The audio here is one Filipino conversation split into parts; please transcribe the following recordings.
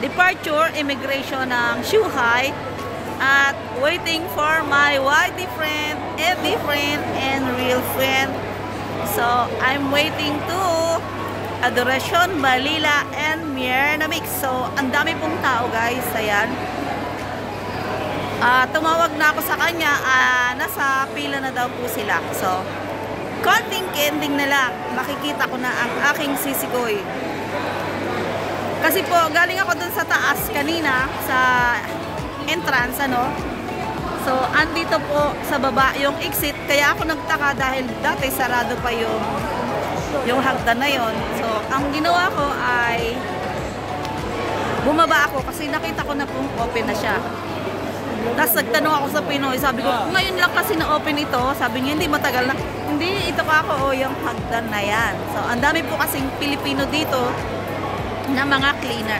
departure immigration ng Zhuhai at waiting for my different and real friend. So I'm waiting to Adoracion, Balila and Miernamix. So ang dami pong tao guys, ayan. Tumawag na ako sa kanya, nasa pila na daw po sila. So konting ending na lang, makikita ko na ang aking sisikoy. Kasi po, galing ako dun sa taas kanina, sa entrance, ano. So, andito po sa baba yung exit. Kaya ako nagtaka dahil dati sarado pa yung hagdan na yon. So, ang ginawa ko ay bumaba ako kasi nakita ko na pong open na siya. Tapos nagtanong ako sa Pinoy, sabi ko, ngayon lang kasi na-open ito. Sabi niya, hindi, matagal na. Hindi, ito pa ako, yung hagdan na yan. So, ang dami po kasing Pilipino dito na mga cleaner.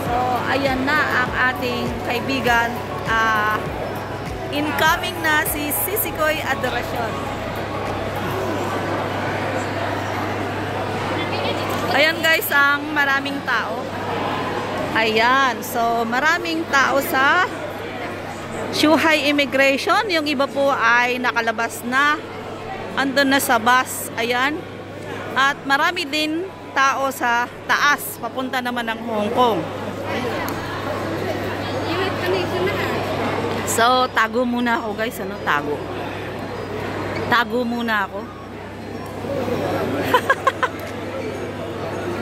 So, ayan na ang ating kaibigan. Incoming na si Sisikoy Adoracion. Ayan guys, ang maraming tao. Ayan, so maraming tao sa Zhuhai Immigration. Yung iba po ay nakalabas na. Andun na sa bus. Ayan. At marami din tao sa taas, papunta naman ng Hong Kong. So, tago muna ako guys, ano, tago. Tago muna ako.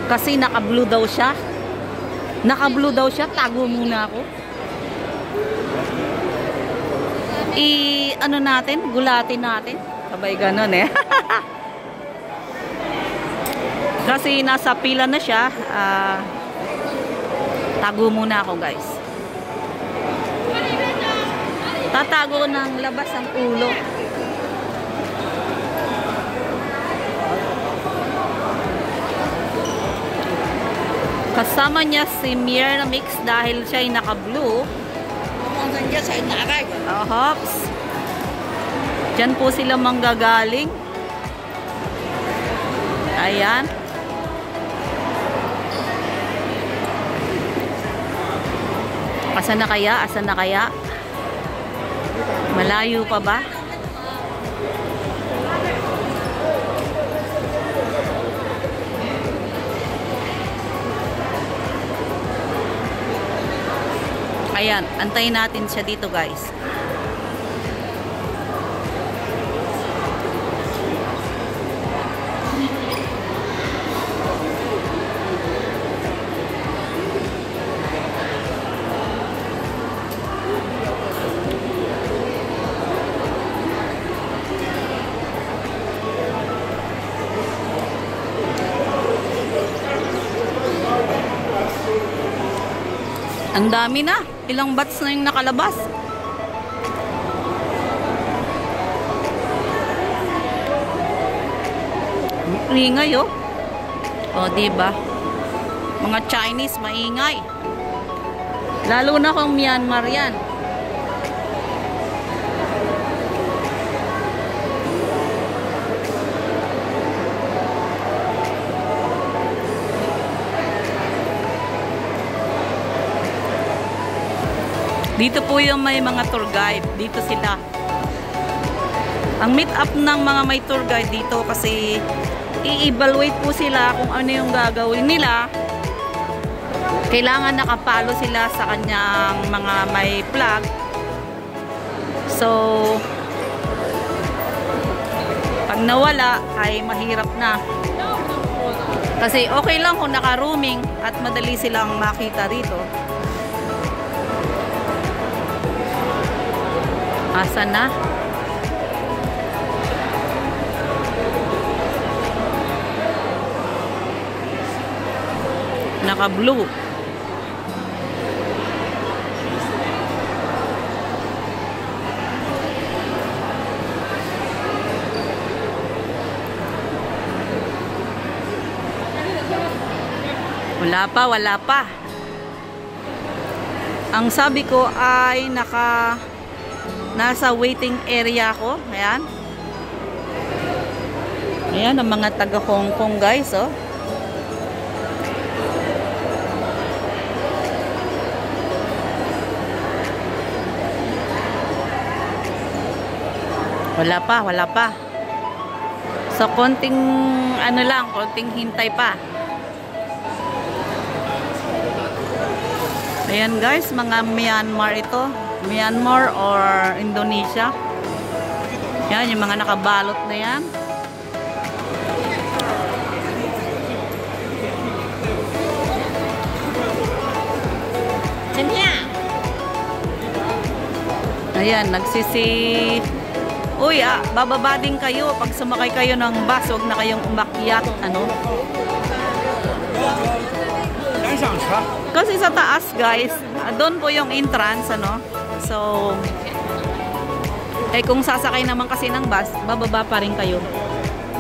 Kasi naka-blue daw siya. Naka-blue daw siya, tago muna ako. Ano natin, gulatin natin. Sabay ganon eh. Kasi nasa pila na siya, tago muna ako guys. Tatago ng labas ang ulo. Kasama niya si Miernamix dahil siya ay naka-blue. Hops. Diyan po sila manggagaling. Ayan. Asan na kaya? Asan na kaya? Malayo pa ba? Ayan, antayin natin siya dito guys. Ang dami na. Ilang bats na yung nakalabas. Ingay oh. O, diba? Mga Chinese, maingay. Lalo na kung Myanmar yan. Dito po yung may mga tour guide. Dito sila. Ang meet up ng mga may tour guide dito kasi i-evaluate po sila kung ano yung gagawin nila. Kailangan nakapalo sila sa kanyang mga may plug. So, pag nawala ay mahirap na. Kasi okay lang kung naka-roaming at madali silang makita rito. Asan na? Naka-blue. Wala pa, wala pa. Ang sabi ko ay nasa waiting area ko. Ayan. Ayan ang mga taga Hong Kong guys, oh. Wala pa, wala pa. So, konting ano lang, konting hintay pa. Ayan guys, mga Myanmar ito. Myanmar or Indonesia. Yan, yung mga nakabalot na yan. Ayan, Uy, bababa din kayo. Pag sumakay kayo ng bus, huwag na kayong umakyat. Ano? Kasi sa taas, guys, doon po yung entrance, ano? So, kung sasakay naman kasi ng bus, bababa pa rin kayo.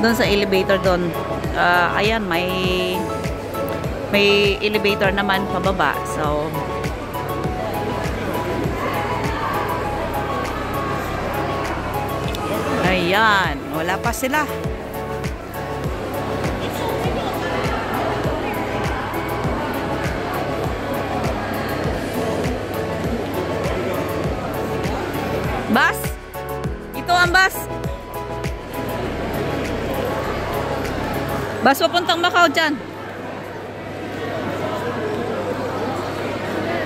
Doon sa elevator doon. Ayan, may elevator naman pababa. So, ayan, wala pa sila. Bus? Ito ang bus. Bus papuntang Macau dyan.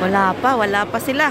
Wala pa sila.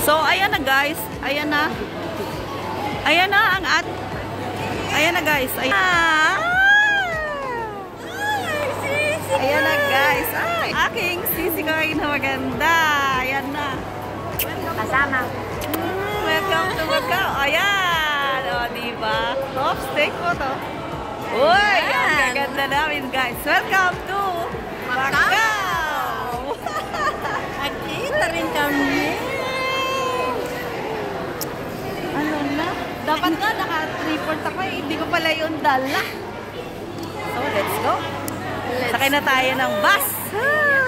So, ayan na guys. Ayan na. Ayan na ang ayan na guys. Ayan na guys. Ay, aking sisikoy na maganda. Ayan na. Kasama. Welcome to Macau. Ayan. O, diba? Top steak po to. Uy, ang gaganda namin guys. Welcome to Macau. Nakita rin kami. Ano na? Dapat nga naka-3-port ako eh. Hindi ko pala yung dala. So, let's go. Sakay na tayo ng bus.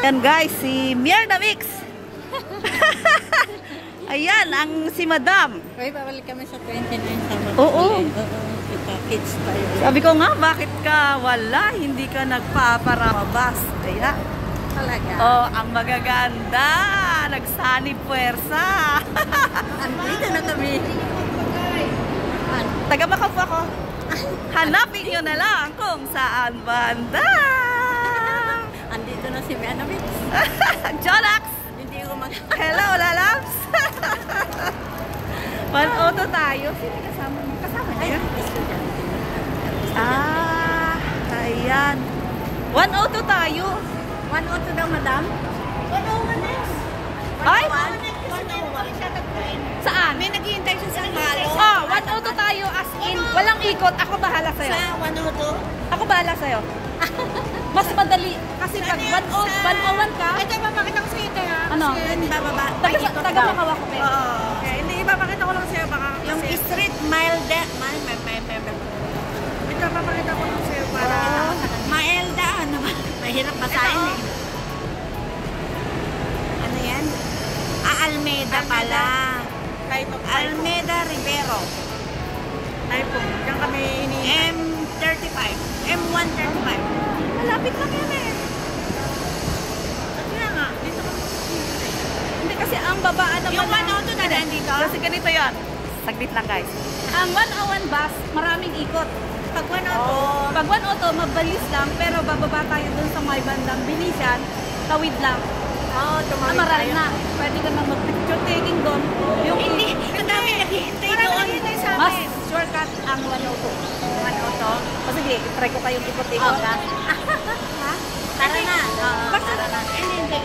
Ayan guys, si Mierda Mix. Ayan, ang si Madam. Uy, babalik kami sa 29 summer. Oo. Kita kids tayo. Sabi ko nga, bakit ka wala? Hindi ka nagpaparamabas. Kaya, Talaga. oh, ang magaganda. Nagsanib puwersa. Andito na kami. Taga Macau po ako. Hanapin nyo na lang kung saan banda. Andito na si Mierda Mix. Jonax! Hindi ko Hello, lalabs! Pan-auto tayo. Sino kasama mo? Kasama niya? Ayan. 1-auto tayo. 1-auto daw, madam? 101 next. Ay! 101 Saan? May naghihintay siya sa Malo. Oh, 1-auto tayo as in. Walang ikot. Ako bahala sa'yo. Sa 1-auto? Ako bahala sa'yo. Mas madali. Kasi pag 101 ka, Ito, ipapakita ko sa'yo ito ha. Ano? Kasi bababa. taga Macau ako. Oo. Okay, hindi ipapakita ko lang sa'yo baka yung street mile that ito papakita ko lang sa'yo para mile daan naman. Mahirap basahin eh. Ano yan? Almeida pala. Almeida Rivero. Ay po, diyan kami M35. M135. Malapit lang yan eh. Kaya nga, dito kami. Hindi kasi ang babaan naman. Yung 1-auto na daan dito? Kasi ganito yan. Saglit lang guys. Ang 101 bus, maraming ikot. Pag 1-auto, Pag 1-auto, mabilis lang. Pero bababa tayo dun sa may bandang Binisian. Tawid lang. tumawid Amaral tayo. na. Pwede ka na mag-picture taking doon. Yung Hindi, ang dami naghihintay doon. Marami naghihintay sa Mas amin. shortcut ang 1-auto. 1-auto? O sige, try ko kayong ikot-ikot ha. Ha? Tara na. Tara na. Hindi,